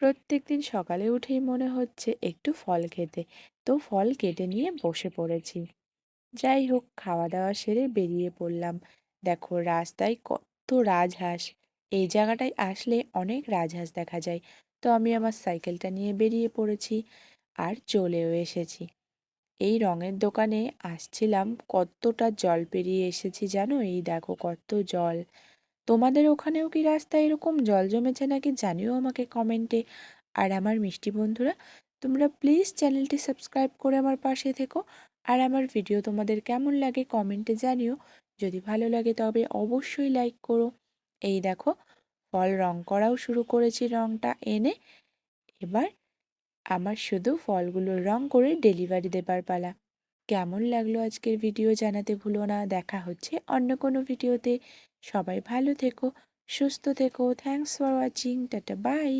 প্রত্যেকদিন সকালে উঠেই মনে হচ্ছে একটু ফল খেতে, তো ফল কেটে নিয়ে বসে পড়েছি। যাই হোক, খাওয়া দাওয়া সেরে বেরিয়ে পড়লাম। দেখো রাস্তায় কত রাজহাঁস! এই জায়গাটায় আসলে অনেক রাজহাঁস দেখা যায়। তো আমি আমার সাইকেলটা নিয়ে বেরিয়ে পড়েছি আর চলেও এসেছি। এই রঙের দোকানে আসছিলাম, কতটা জল পেরিয়ে এসেছি জানো? এই দেখো কত জল। তোমাদের ওখানেও কি রাস্তায় এরকম জল জমেছে নাকি জানিও আমাকে কমেন্টে। আর আমার মিষ্টি বন্ধুরা, তোমরা প্লিজ চ্যানেলটি সাবস্ক্রাইব করে আমার পাশে থেকো। আর আমার ভিডিও তোমাদের কেমন লাগে কমেন্টে জানিও। যদি ভালো লাগে তবে অবশ্যই লাইক করো। এই দেখো, ফল রং করাও শুরু করেছি, রংটা এনে এবার আমার শুধু ফলগুলোর রং করে ডেলিভারি দেবার পালা। কেমন লাগলো আজকের ভিডিও জানাতে ভুলো না। দেখা হচ্ছে অন্য কোনো ভিডিওতে। সবাই ভালো থেকো, সুস্থ থেকো। Thanks for watching. Tata bye.